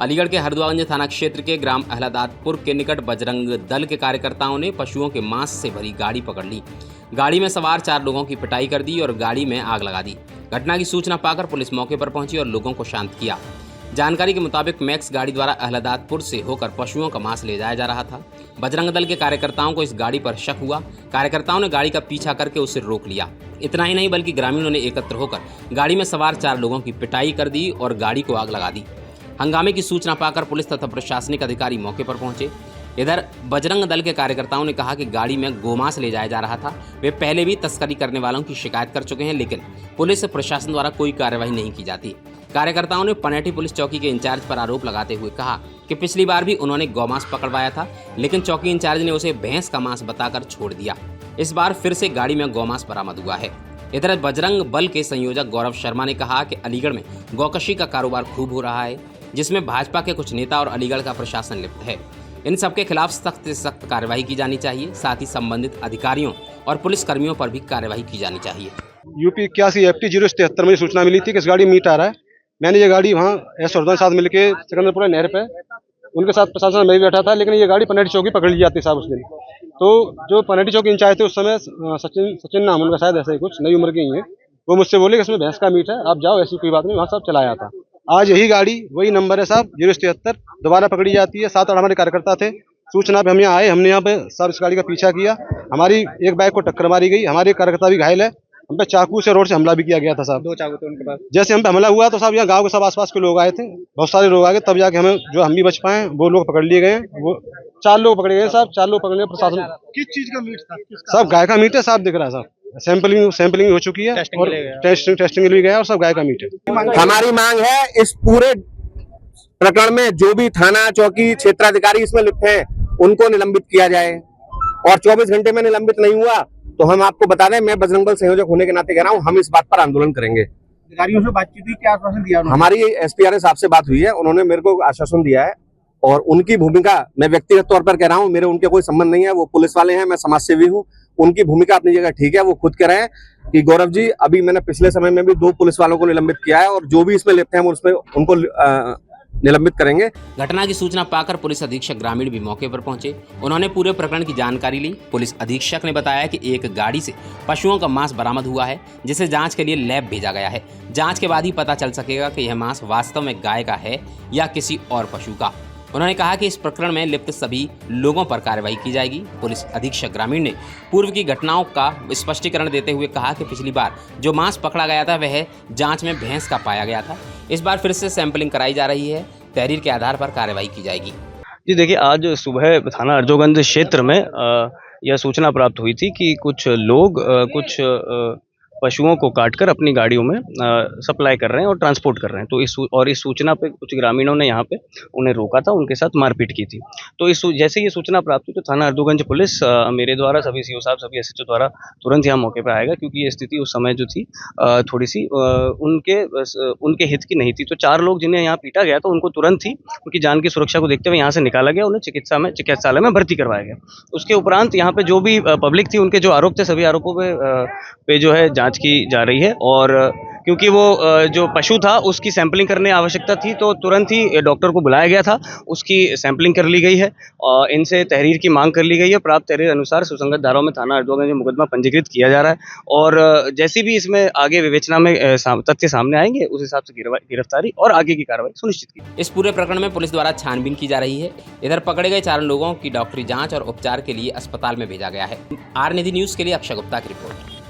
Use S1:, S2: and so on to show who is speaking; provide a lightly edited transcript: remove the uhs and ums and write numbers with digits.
S1: अलीगढ़ के हरदुआगंज थाना क्षेत्र के ग्राम अहलादातपुर के निकट बजरंग दल के कार्यकर्ताओं ने पशुओं के मांस से भरी गाड़ी पकड़ ली। गाड़ी में सवार 4 लोगों की पिटाई कर दी और गाड़ी में आग लगा दी। घटना की सूचना पाकर पुलिस मौके पर पहुंची और लोगों को शांत किया। जानकारी के मुताबिक मैक्स गाड़ी द्वारा अहलादातपुर से होकर पशुओं का मांस ले जाया जा रहा था। बजरंग दल के कार्यकर्ताओं को इस गाड़ी पर शक हुआ। कार्यकर्ताओं ने गाड़ी का पीछा करके उसे रोक लिया। इतना ही नहीं बल्कि ग्रामीणों ने एकत्र होकर गाड़ी में सवार 4 लोगों की पिटाई कर दी और गाड़ी को आग लगा दी। हंगामे की सूचना पाकर पुलिस तथा प्रशासनिक अधिकारी मौके पर पहुंचे। इधर बजरंग दल के कार्यकर्ताओं ने कहा कि गाड़ी में गोमांस ले जाया जा रहा था। वे पहले भी तस्करी करने वालों की शिकायत कर चुके हैं, लेकिन पुलिस प्रशासन द्वारा कोई कार्रवाई नहीं की जाती। कार्यकर्ताओं ने पनेठी पुलिस चौकी के इंचार्ज पर आरोप लगाते हुए कहा कि पिछली बार भी उन्होंने गौमांस पकड़वाया था, लेकिन चौकी इंचार्ज ने उसे भैंस का मांस बताकर छोड़ दिया। इस बार फिर से गाड़ी में गौमांस बरामद हुआ है। इधर बजरंग बल के संयोजक गौरव शर्मा ने कहा कि अलीगढ़ में गौकशी का कारोबार खूब हो रहा है, जिसमें भाजपा के कुछ नेता और अलीगढ़ का प्रशासन लिप्त है। इन सबके खिलाफ सख्त से सख्त कार्रवाई की जानी चाहिए। साथ ही संबंधित अधिकारियों और पुलिस कर्मियों पर भी कार्रवाई की जानी चाहिए।
S2: यूपी 81 FT 073 में सूचना मिली थी कि इस गाड़ी मीट आ रहा है। मैंने ये गाड़ी वहाँ एस साथ मिलके सिकंदरपुरा नहर पे उनके साथ प्रशासन में भी बैठा था, लेकिन ये गाड़ी पनेठी चौकी पकड़ ली जाती साहब उस दिन। तो जो पनेठी चौकी इंचार्ज थे उस समय सचिन नाम उनका, शायद ऐसा ही कुछ, नई उम्र के ही है, वो मुझसे बोले कि इसमें भैंस का मीट है, आप जाओ, ऐसी कोई बात नहीं। वहाँ सब चलाया था। आज यही गाड़ी, वही नंबर है साहब 073, दोबारा पकड़ी जाती है। 7-8 हमारे कार्यकर्ता थे। सूचना पे हम यहाँ आए, हमने यहाँ पे सब इस गाड़ी का पीछा किया। हमारी एक बाइक को टक्कर मारी गई, हमारे एक कार्यकर्ता भी घायल है। हम पे चाकू से रोड से हमला भी किया गया था साहब।
S3: 2 चाकू थे उनके पास।
S2: जैसे हम पे हमला हुआ तो साहब यहाँ गांव के सब आसपास के लोग आए थे, बहुत सारे लोग आ गए, तब जाके हमें जो हम भी बच पाए। वो लोग पकड़ लिए गए, वो 4 लोग पकड़े गए साहब। 4 लोग पकड़ने प्रशासन।
S3: किस चीज का मीट था?
S2: सब गाय का मीट है साहब, दिख रहा है साहब। सैंपलिंग हो चुकी है और टेस्टिंग भी गया और सब गाय का मीट है।
S4: हमारी मांग है इस पूरे प्रकरण में जो भी थाना चौकी क्षेत्राधिकारी इसमें लिप्त हैं उनको निलंबित किया जाए, और 24 घंटे में निलंबित नहीं हुआ तो हम आपको बता दें, मैं बजरंग दल संयोजक होने के नाते कह रहा हूं, हम इस बात पर आंदोलन करेंगे।
S3: अधिकारियों से बातचीत हुई, क्या आश्वासन दिया उन्होंने?
S4: हमारी SPRA साहब से बात हुई है, उन्होंने मेरे को आश्वासन दिया है, और उनकी भूमिका, मैं व्यक्तिगत तौर पर कह रहा हूं, मेरे उनके कोई संबंध नहीं है। वो पुलिस वाले हैं, मैं समाजसेवी हूं। उनकी भूमिका अपनी जगह ठीक है। वो खुद कह रहे हैं कि गौरव जी, अभी मैंने पिछले समय में भी 2 पुलिस वालों को निलंबित किया है, और जो भी इसमें लिप्त हैं उसमें उनको निलंबित करेंगे।
S1: घटना की सूचना पाकर पुलिस अधीक्षक ग्रामीण भी मौके पर पहुंचे। उन्होंने पूरे प्रकरण की जानकारी ली। पुलिस अधीक्षक ने बताया कि एक गाड़ी से पशुओं का मांस बरामद हुआ है, जिसे जांच के लिए लैब भेजा गया है। जांच के बाद ही पता चल सकेगा कि यह मांस वास्तव में गाय का है या किसी और पशु का। उन्होंने कहा कि इस प्रकरण में लिप्त सभी लोगों पर कार्रवाई की जाएगी। पुलिस अधीक्षक ग्रामीण ने पूर्व की घटनाओं का स्पष्टीकरण देते हुए कहा कि पिछली बार जो मांस पकड़ा गया था वह जांच में भैंस का पाया गया था। इस बार फिर से सैंपलिंग कराई जा रही है। तहरीर के आधार पर कार्रवाई की जाएगी।
S5: जी देखिए, आज सुबह थाना अर्जुगंज क्षेत्र में यह सूचना प्राप्त हुई थी कि कुछ लोग कुछ पशुओं को काटकर अपनी गाड़ियों में सप्लाई कर रहे हैं और ट्रांसपोर्ट कर रहे हैं। तो इस सूचना पे कुछ ग्रामीणों ने यहाँ पे उन्हें रोका था, उनके साथ मारपीट की थी। तो जैसे ये सूचना प्राप्त हुई तो थाना अर्जुगंज पुलिस मेरे द्वारा, सभी CO साहब, सभी SHO द्वारा तुरंत यहाँ मौके पर आएगा, क्योंकि ये स्थिति उस समय जो थी थोड़ी सी उनके हित की नहीं थी। तो 4 लोग जिन्हें यहाँ पीटा गया तो उनको तुरंत ही उनकी जान की सुरक्षा को देखते हुए यहाँ से निकाला गया, उन्हें चिकित्सालय में भर्ती करवाया गया। उसके उपरांत यहाँ पे जो भी पब्लिक थी, उनके जो आरोप थे, सभी आरोपों पे जो है जांच की जा रही है। और क्योंकि वो जो पशु था उसकी सैंपलिंग करने आवश्यकता थी, तो तुरंत ही डॉक्टर को बुलाया गया था, उसकी सैंपलिंग कर ली गई है और इनसे तहरीर की मांग कर ली गई है। प्राप्त तहरीर अनुसार सुसंगत धाराओं में थाना अर्जुगंज में मुकदमा पंजीकृत किया जा रहा है, और जैसी भी इसमें आगे विवेचना में तथ्य सामने आएंगे उस हिसाब से गिरफ्तारी और आगे की कार्रवाई सुनिश्चित की।
S1: इस पूरे प्रकरण में पुलिस द्वारा छानबीन की जा रही है। इधर पकड़े गए 4 लोगों की डॉक्टरी जाँच और उपचार के लिए अस्पताल में भेजा गया है। R-निधि न्यूज के लिए अक्षय गुप्ता की रिपोर्ट।